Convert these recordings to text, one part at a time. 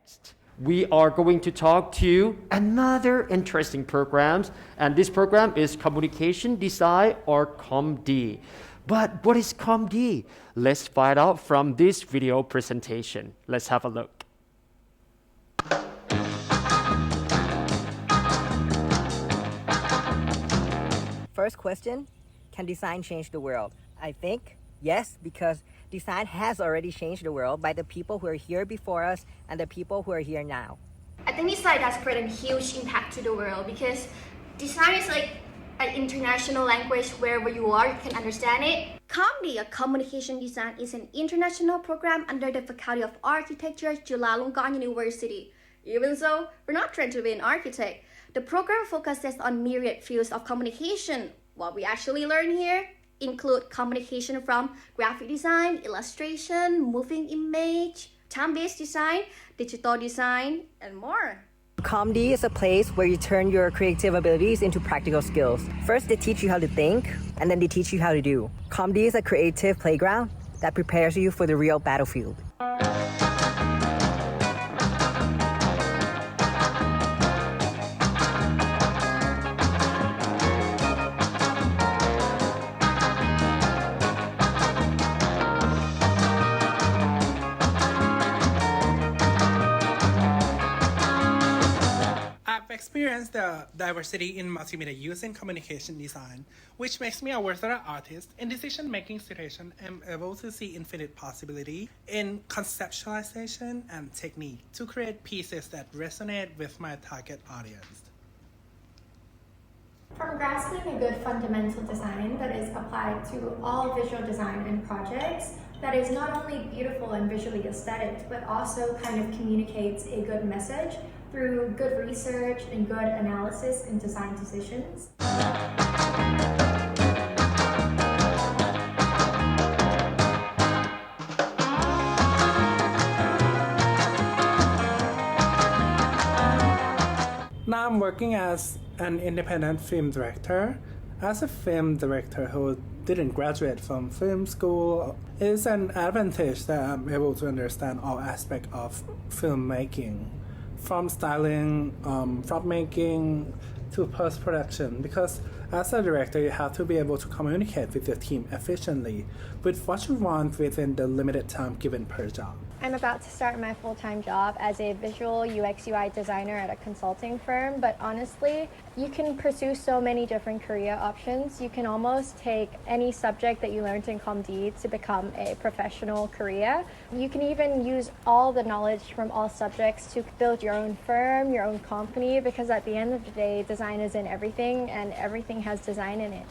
Next, we are going to talk to another interesting program, and this program is Communication Design or CommDe. But what is CommDe? Let's find out from this video presentation. Let's have a look. First question, can design change the world? I think yes, because design has already changed the world by the people who are here before us and the people who are here now. I think design does create a huge impact to the world because design is like an international language. Wherever you are, you can understand it. CommDe, a communication design, is an international program under the Faculty of Architecture, Chulalongkorn University. Even so, we're not trained to be an architect. The program focuses on myriad fields of communication. What we actually learn here include communication from graphic design, illustration, moving image, time-based design, digital design, and more. CommDe is a place where you turn your creative abilities into practical skills. First, they teach you how to think, and then they teach you how to do. CommDe is a creative playground that prepares you for the real battlefield. I've experienced the diversity in multimedia use in communication design, which makes me a versatile artist. In decision-making situation, I'm able to see infinite possibility in conceptualization and technique to create pieces that resonate with my target audience. From grasping a good fundamental design that is applied to all visual design and projects, that is not only beautiful and visually aesthetic, but also kind of communicates a good message through good research and good analysis in design decisions. Now I'm working as an independent film director. As a film director who didn't graduate from film school, it's an advantage that I'm able to understand all aspects of filmmaking, from styling, from making to post-production, because as a director you have to be able to communicate with your team efficiently with what you want within the limited time given per job. I'm about to start my full-time job as a visual UX UI designer at a consulting firm, but honestly, you can pursue so many different career options. You can almost take any subject that you learned in CommDe to become a professional career. You can even use all the knowledge from all subjects to build your own firm, your own company, because at the end of the day, design is in everything and everything has design in it.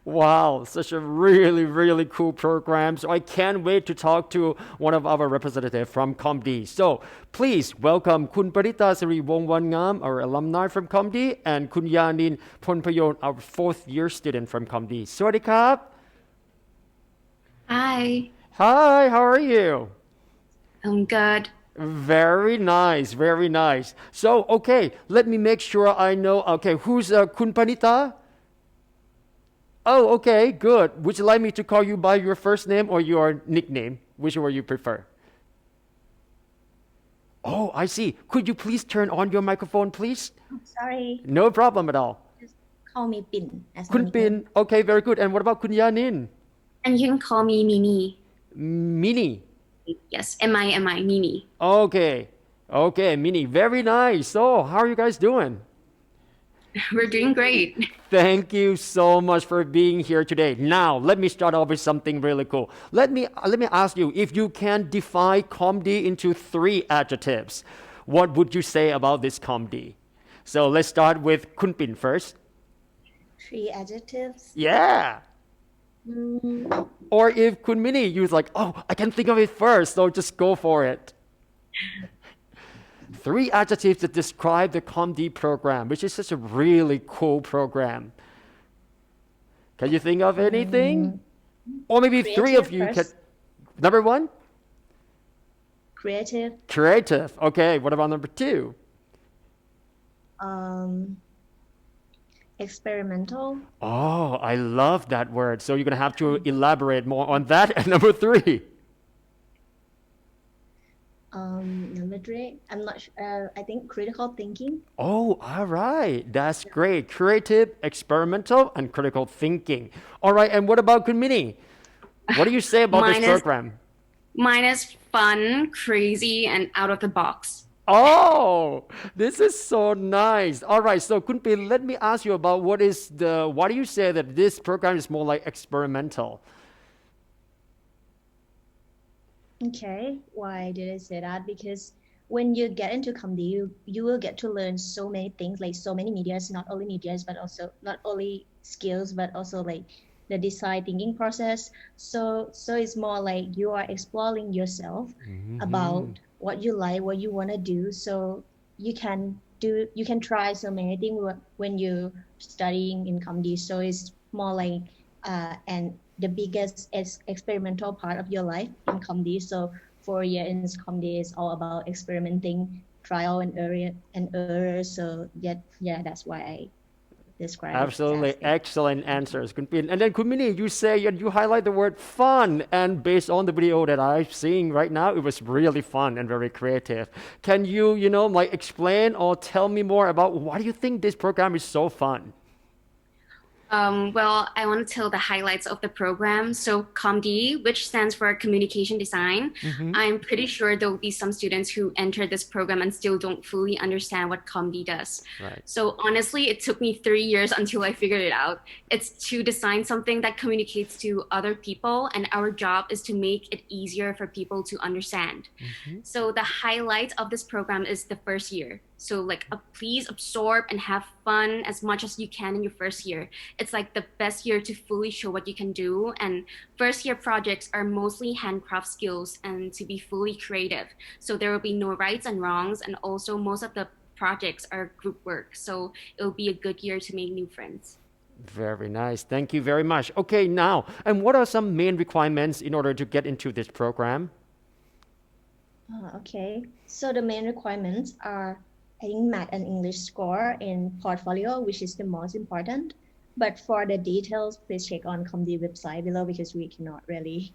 Wow, such a really cool program. So I can't wait to talk to one of our representatives from CommDe. So please welcome Kun Parita Siri Wongwangam, our alumni from CommDe, and Kun Yanin Ponpayon, our fourth year student from CommDe. Sawasdee krap. Hi, Hi, how are you? I'm good. Very nice, very nice. So, okay, let me make sure I know. Okay, who's Kun Panita? Oh, okay, good. Would you like me to call you by your first name or your nickname? Which one you prefer? Oh, I see. Could you please turn on your microphone, please? Sorry, No problem at all. just call me Bin as my Kun nickname. Pin. Okay, very good. And what about Kun Yanin? And you can call me Mimi. Mini. Yes, M-I-M-I, Mimi. Okay. Okay, Mini. Very nice. So, how are you guys doing? We're doing great. Thank you so much for being here today. Now, let me start off with something really cool. Let me ask you, if you can define CommDe into 3 adjectives, what would you say about this CommDe? So let's start with Kun Pin first. 3 adjectives. Yeah. Or if Kun Mini, you're like, oh, I can think of it first, so just go for it. 3 adjectives that describe the CommDe program, which is such a really cool program. Can you think of anything? Or maybe 3 of Creative you can. first. Number 1? Creative. Creative. Okay, what about number 2? Experimental. Oh, I love that word. So you're going to have to elaborate more on that. And number 3? Number 3, I'm not sure, I think critical thinking. Oh, all right. That's great. Creative, experimental, and critical thinking. All right, and what about Kun Mini? What do you say about this Mine is- program? Mine is fun, crazy, and out of the box. Oh, this is so nice. All right, so Kunpin, let me ask you about why do you say that this program is more like experimental? Okay, why did I say that? Because when you get into CommDe, you will get to learn so many things, like so many medias, not only medias, but also not only skills, but also like the design thinking process. So it's more like you are exploring yourself about what you like, what you want to do. So you can try so many things when you're studying in CommDe. So it's more like and the biggest experimental part of your life in CommDe. So 4 years in CommDe is all about experimenting, trial and error. So yeah, that's why I describe Absolutely it. excellent answers, Kunpin. And then Kunmini, you say and you highlight the word fun, and based on the video that I'm seeing right now, it was really fun and very creative. Can you, like explain or tell me more about why do you think this program is so fun? Well, I want to tell the highlights of the program. So CommDe, which stands for Communication Design, I'm pretty sure there will be some students who enter this program and still don't fully understand what CommDe does. Right. So honestly, it took me 3 years until I figured it out. It's to design something that communicates to other people, and our job is to make it easier for people to understand. So the highlight of this program is the first year. So please absorb and have fun as much as you can in your first year. It's like the best year to fully show what you can do. And first year projects are mostly handcraft skills and to be fully creative. So there will be no rights and wrongs. And also most of the projects are group work. So it will be a good year to make new friends. Very nice. Thank you very much. Okay, now, and what are some main requirements in order to get into this program? Okay, so the main requirements are I think math and English score in portfolio, which is the most important. But for the details, please check on CommDe website below because we cannot really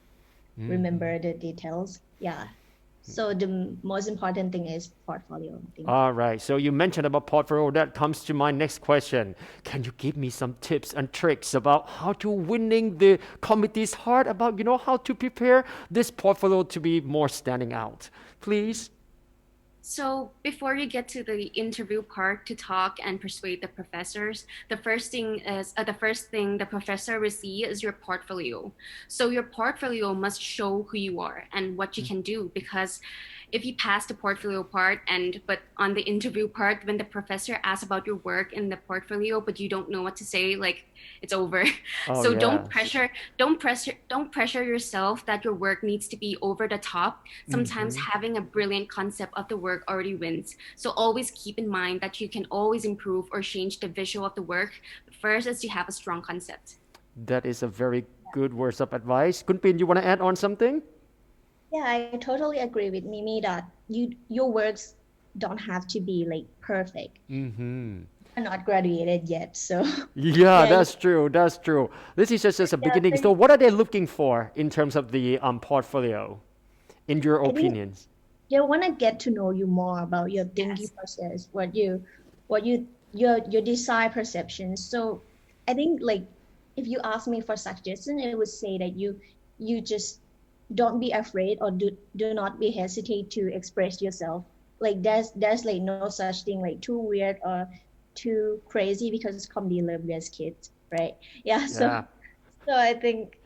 remember the details. Yeah. So the most important thing is portfolio. I think. All right. So you mentioned about portfolio. That comes to my next question. Can you give me some tips and tricks about how to winning the committee's heart about, how to prepare this portfolio to be more standing out? Please. So before you get to the interview part to talk and persuade the professors, the first thing the professor will see is your portfolio. So your portfolio must show who you are and what you can do, because if you pass the portfolio part but on the interview part, when the professor asks about your work in the portfolio but you don't know what to say, it's over. Oh, So yeah. don't pressure yourself that your work needs to be over the top. Sometimes having a brilliant concept of the work already wins. So always keep in mind that you can always improve or change the visual of the work. But first is to have a strong concept. That is a very good words of advice. Kunpin, you want to add on something? Yeah, I totally agree with Mimi that your works don't have to be perfect. I'm not graduated yet, so Yeah, Yeah, that's true. That's true. This is just a beginning. So what are they looking for in terms of the portfolio, in your think- opinions? they want to get to know you more about your thinking Yes. process, what you your design perceptions. So I think like if you ask me for suggestion, I would say that you just don't be afraid or do not be hesitate to express yourself. Like there's like no such thing like too weird or too crazy because comedy love as kids, right? Yeah. Yeah. So I think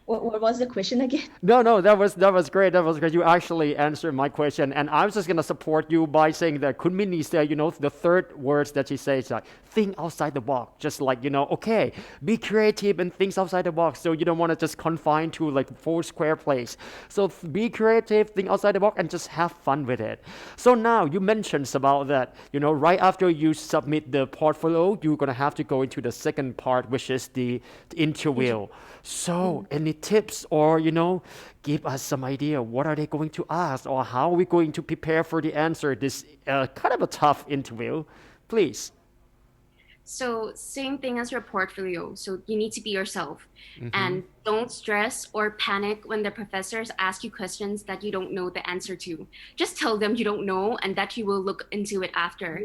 what was the question again? No, no, that was great. That was great. You actually answered my question, and I was just gonna support you by saying that Kunmini said, the third words that she says like think outside the box, just like okay, be creative and think outside the box. So you don't want to just confine to like four square place. So be creative, think outside the box, and just have fun with it. So now you mentioned about that. Right after you submit the portfolio, you're gonna have to go into the second part, which is the interview. So, any tips or, give us some idea what are they going to ask or how are we going to prepare for the answer this kind of a tough interview, please. So same thing as your portfolio. So you need to be yourself and don't stress or panic when the professors ask you questions that you don't know the answer to. Just tell them you don't know and that you will look into it after.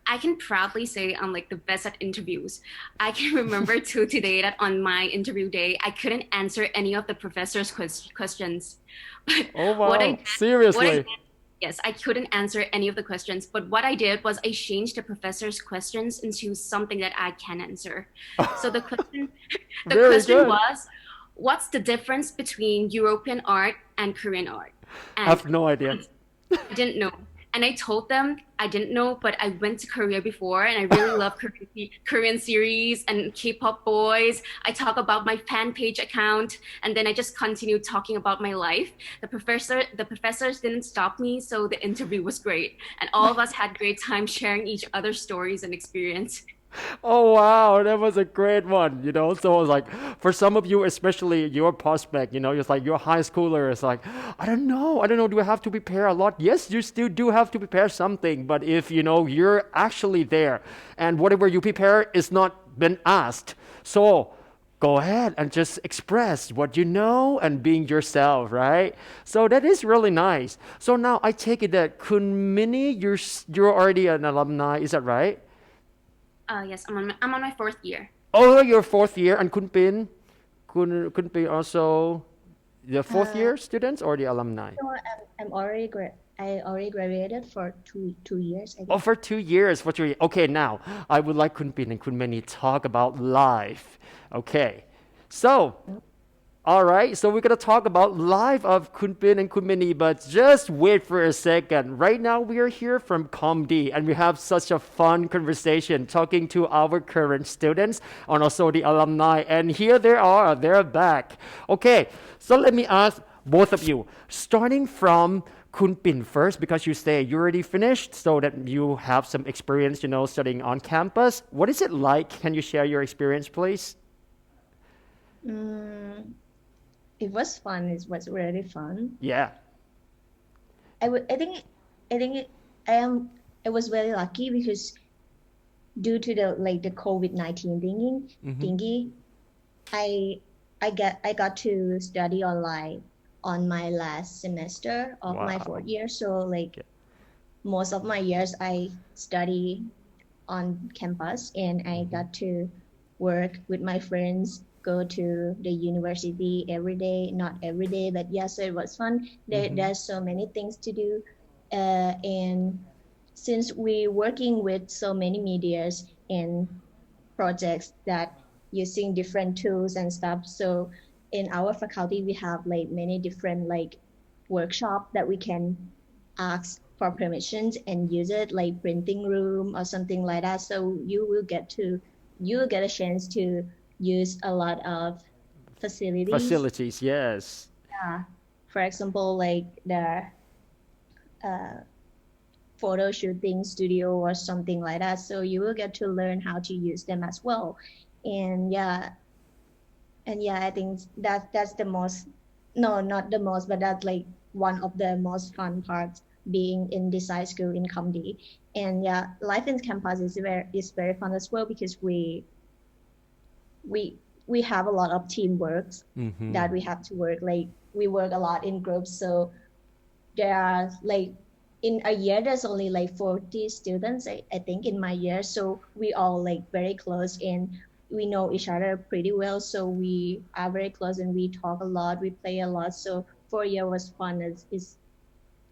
I can proudly say I'm like the best at interviews. I can remember till today that on my interview day, I couldn't answer any of the professor's questions. But Oh what I wow, did, what I seriously? did, yes, I couldn't answer any of the questions. But what I did was I changed the professor's questions into something that I can answer. So the Very question good. was, what's the difference between European art and Korean art? I And have no idea. I didn't know. And I told them I didn't know, but I went to Korea before and I really love Korean series and K-pop boys. I talk about my fan page account and then I just continued talking about my life. The professors didn't stop me, so the interview was great. And all of us had great time sharing each other's stories and experience. Oh wow, that was a great one. So it's like for some of you, especially your prospect, it's like your high schooler, it's like, I don't know, do I have to prepare a lot? Yes, you still do have to prepare something, but if you're actually there and whatever you prepare is not been asked, so go ahead and just express what you know and being yourself, right? So that is really nice. So now I take it that Kun Mini, you're already an alumni, is that right? Yes, I'm on my fourth year. Oh, your fourth year, and Kun Bin also the fourth Uh, year students or the alumni? so I already graduated for two years, I Oh, guess. for 2 years, for 2 years. Okay, now I would like Kun Bin and Kun Mani talk about life. Okay, so all right, so we're gonna talk about life of Kunpin and Kunmini, but just wait for a second. Right now, we are here from CommDe, and we have such a fun conversation talking to our current students and also the alumni. And here they are, they're back. Okay, so let me ask both of you, starting from Kunpin first, because you say you already finished, so that you have some experience, studying on campus. What is it like? Can you share your experience, please? Mm, it was fun. It was really fun. Yeah. I would. I think I am. I was very lucky because due to the COVID-19 thingy, I I got to study online on my last semester of my Wow. fourth year. So like most of my years I study on campus and I got to work with my friends, go to the university every day, not every day, but yes, it was fun. There's so many things to do. And since we working with so many medias and projects that using different tools and stuff, so in our faculty we have like many different like workshop that we can ask for permissions and use it like printing room or something like that, so you will get a chance to use a lot of facilities. Facilities, yes. For example, like the uh, photo shooting studio or something like that, so you will get to learn how to use them as well. And I think that's the most, no, not the most, but that's like one of the most fun parts being in design school in CommDe. And yeah, life in campus is very fun as well because we we have a lot of teamwork Mm-hmm. that we have to work, like we work a lot in groups, so there are like in a year there's only like 40 students, I think, in my year, so we all like very close and we know each other pretty well, so we are very close and we talk a lot, we play a lot. So 4 year was fun. It's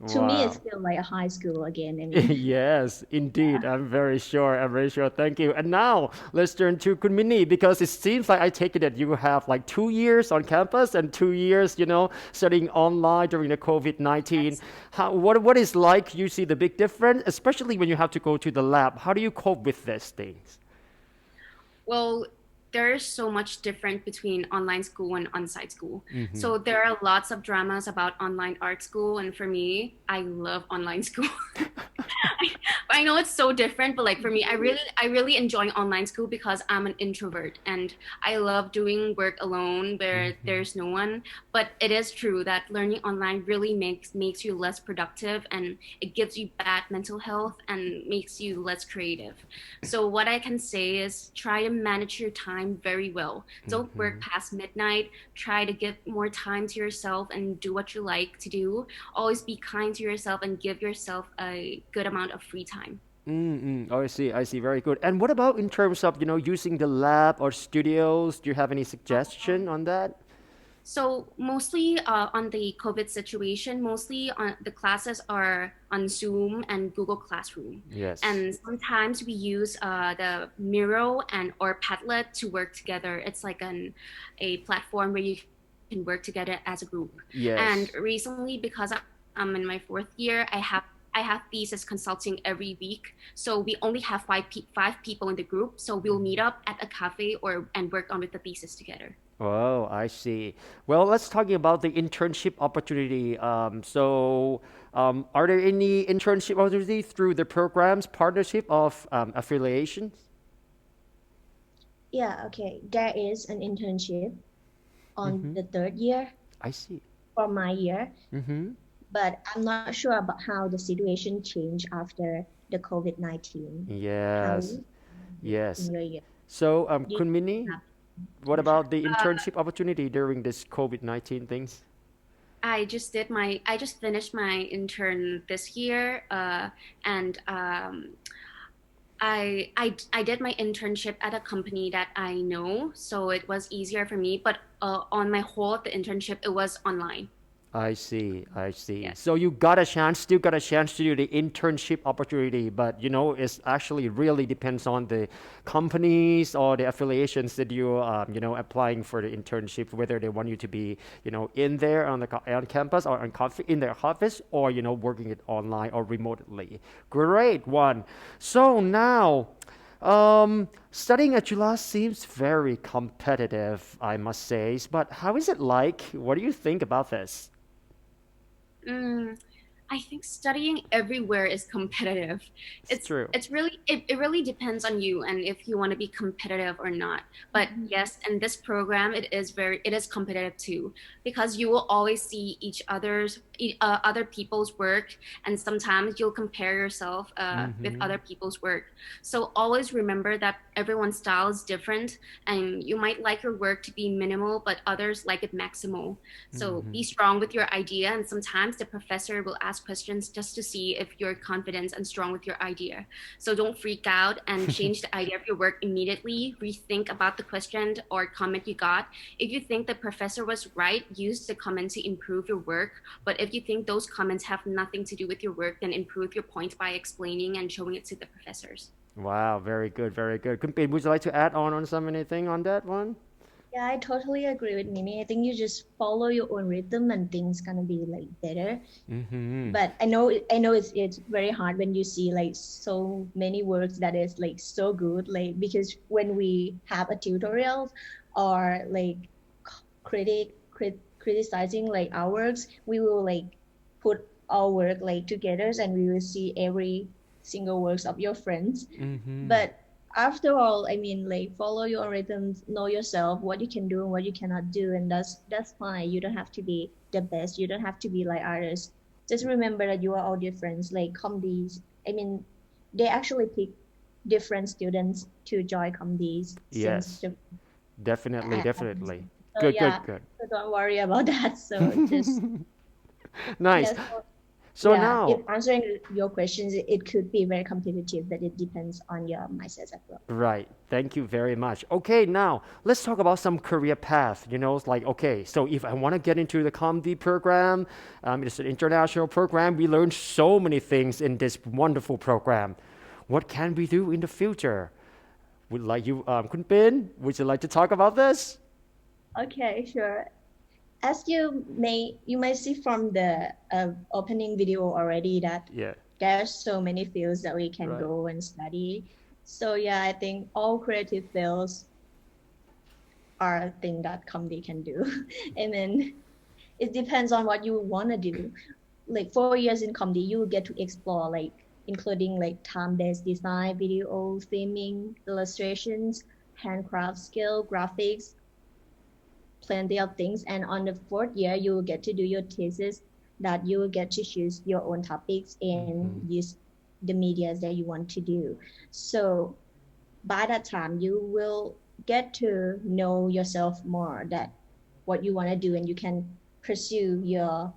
to me it's Wow. still like a high school again, I mean. Yes, indeed. I'm very sure. I'm very sure. Thank you. And now let's turn to Kunmini because it seems like I take it that you have like 2 years on campus and 2 years, studying online during the COVID-19. What is like you see the big difference, especially when you have to go to the lab? How do you cope with these things? Well, there's so much different between online school and on-site school. So there are lots of dramas about online art school, and for me, I love online school. I know it's so different, but like for me, I really enjoy online school because I'm an introvert and I love doing work alone where there's no one. But it is true that learning online really makes you less productive, and it gives you bad mental health and makes you less creative. So what I can say is try to manage your time very well. Don't work past midnight. Try to give more time to yourself and do what you like to do. Always be kind to yourself and give yourself a good amount of free time. Oh, I see. I see. Very good. And what about in terms of, using the lab or studios? Do you have any suggestion on that? So mostly on the COVID situation, mostly on the classes are on Zoom and Google Classroom. Yes. And sometimes we use the Miro and or Padlet to work together. It's like a platform where you can work together as a group. And Yes. recently, because I'm in my fourth year, I have thesis consulting every week. So we only have five people in the group. So we'll meet up at a cafe and work on with the thesis together. Oh, I see. Well, let's talking about the internship opportunity. Are there any internship opportunity through the programs, partnership of affiliations? Yeah, okay, there is an internship on Mm-hmm. the third year I see. for my year, Mm-hmm. but I'm not sure about how the situation changed after the COVID-19. How Yes. in Yes. your year? So, Do you Kunmini, have what internship? about the internship opportunity during this COVID-19 things? I just finished my intern this year, and I did my internship at a company that I know, so it was easier for me. But on my whole, the internship it was online. I see, I see. Yes. So you still got a chance to do the internship opportunity, but it's actually really depends on the companies or the affiliations that applying for the internship, whether they want you to be, in there on campus or in their office or, working it online or remotely. Great one. So now, studying at Chula seems very competitive, I must say. But how is it like? What do you think about this? Mm, I think studying everywhere is competitive. It's true. It really depends on you and if you want to be competitive or not. But yes, in this program it is competitive too, because you will always see other people's work, and sometimes you'll compare yourself with Mm-hmm. other people's work. So always remember that everyone's style is different, and you might like your work to be minimal, but others like it maximal. So Mm-hmm. be strong with your idea, and sometimes the professor will ask questions just to see if you're confident and strong with your idea. So don't freak out and change the idea of your work immediately. Rethink about the question or comment you got. If you think the professor was right, use the comment to improve your work. But if you think those comments have nothing to do with your work, then improve your point by explaining and showing it to the professors. Wow, very good, very good. Kumpin, would you like to add on some anything on that one? Yeah, I totally agree with Mimi. I think you just follow your own rhythm and things gonna be like better. Mm-hmm. But I know it's very hard when you see like so many works that is like so good, like because when we have a tutorial or like criticizing like our works, we will like put our work like together and we will see every single works of your friends. Mm-hmm. But after all, I mean, like follow your rhythms, know yourself, what you can do and what you cannot do, and that's fine. You don't have to be the best. You don't have to be like others. Just remember that you are all different. Like CommDes, I mean, they actually pick different students to join CommDes since Yes, the definitely, admission. definitely. So Good, good, yeah, good. so don't worry about that. So just Nice. yes. So yeah, if now, answering your questions, it could be very competitive, but it depends on your mindset as well. right. Thank you very much. Okay, now let's talk about some career path. It's like, okay, so if I want to get into the CommDe program, it's an international program. We learn so many things in this wonderful program. What can we do in the future? Would like you, Kun Bin, would you like to talk about this? Okay, sure. As you may see from the opening video already that Yeah, there's so many fields that we can right. go and study. So yeah, I think all creative fields are a thing that CommDe can do. And then it depends on what you want to do. Like 4 years in CommDe, you get to explore like including like time-based design, video, filming, illustrations, handcraft skill, graphics, plenty of things. And on the 4th year, you will get to do your thesis that you will get to choose your own topics and use the medias that you want to do. So by that time, you will get to know yourself more, that what you want to do, and you can pursue your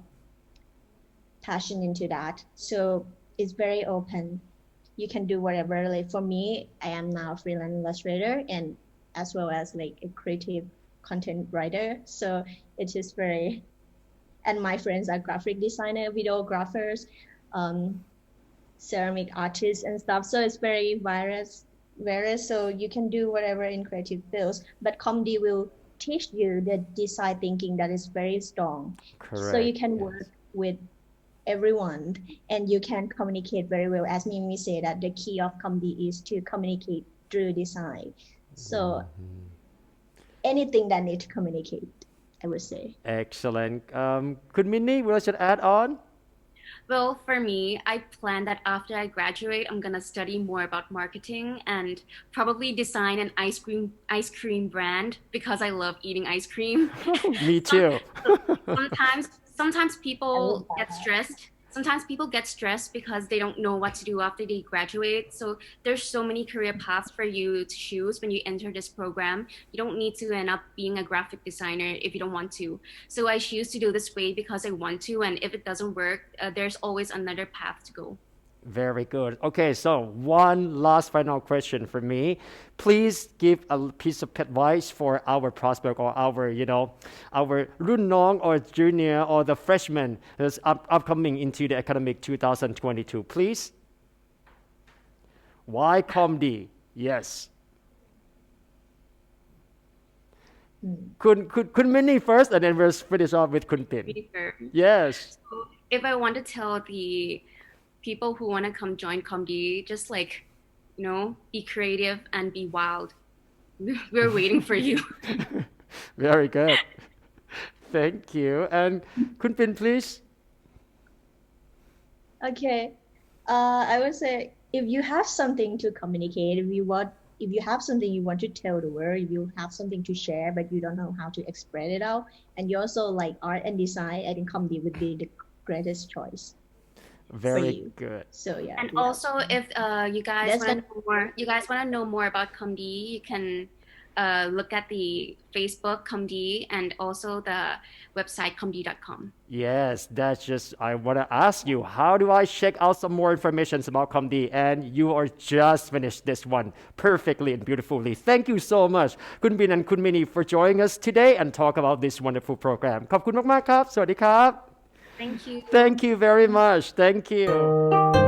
passion into that. So it's very open. You can do whatever. Like for me, I am now a freelance illustrator and as well as like a creative content writer. So it is very, and my friends are graphic designer, videographers, ceramic artists and stuff. So it's very various. So you can do whatever in creative fields, but CommDe will teach you the design thinking that is very strong. So you Correct. can Yes. work with everyone and you can communicate very well. As Mimi said, that the key of CommDe is to communicate through design. So anything that needs to communicate, I would say. Excellent. Could Minnie, would you add on? Well, for me, I plan that after I graduate, I'm gonna study more about marketing and probably design an ice cream brand because I love eating ice cream. Me Some, too. sometimes I love people get that. stressed. Sometimes people get stressed because they don't know what to do after they graduate. So there's so many career paths for you to choose when you enter this program. You don't need to end up being a graphic designer if you don't want to. So I choose to do this way because I want to, and if it doesn't work, there's always another path to go. Very good. Okay, so one last final question for me. Please give a piece of advice for our prospect or ourรุ่นน้อง or junior or the freshman that's upcoming into the academic 2022. Please. Why ComD? Yes. Kun Minnie first, and then we'll finish off with Kun Pin. Really fair. Yes. So if I want to tell the people who want to come join CommDe, just like, be creative and be wild. We're waiting for you. Very good. Thank you. And Kun Pin, please. Okay. I would say if you have something to communicate, if you have something you want to tell the world, if you have something to share but you don't know how to express it out, and you also like art and design, I think CommDe would be the greatest choice for Very you. good. So yeah. And yeah. also, if you guys That's want to know more, about CommDe, you can look at the Facebook CommDe and also the website commd.com. Yes, that's just, I want to ask you, how do I check out some more information about ComD? And you are just finished this one perfectly and beautifully. Thank you so much, Kun Bin and Kun Mini, for joining us today and talk about this wonderful program. ขอบคุณมากๆครับ สวัสดีครับ Thank you. Thank you very much. Thank you.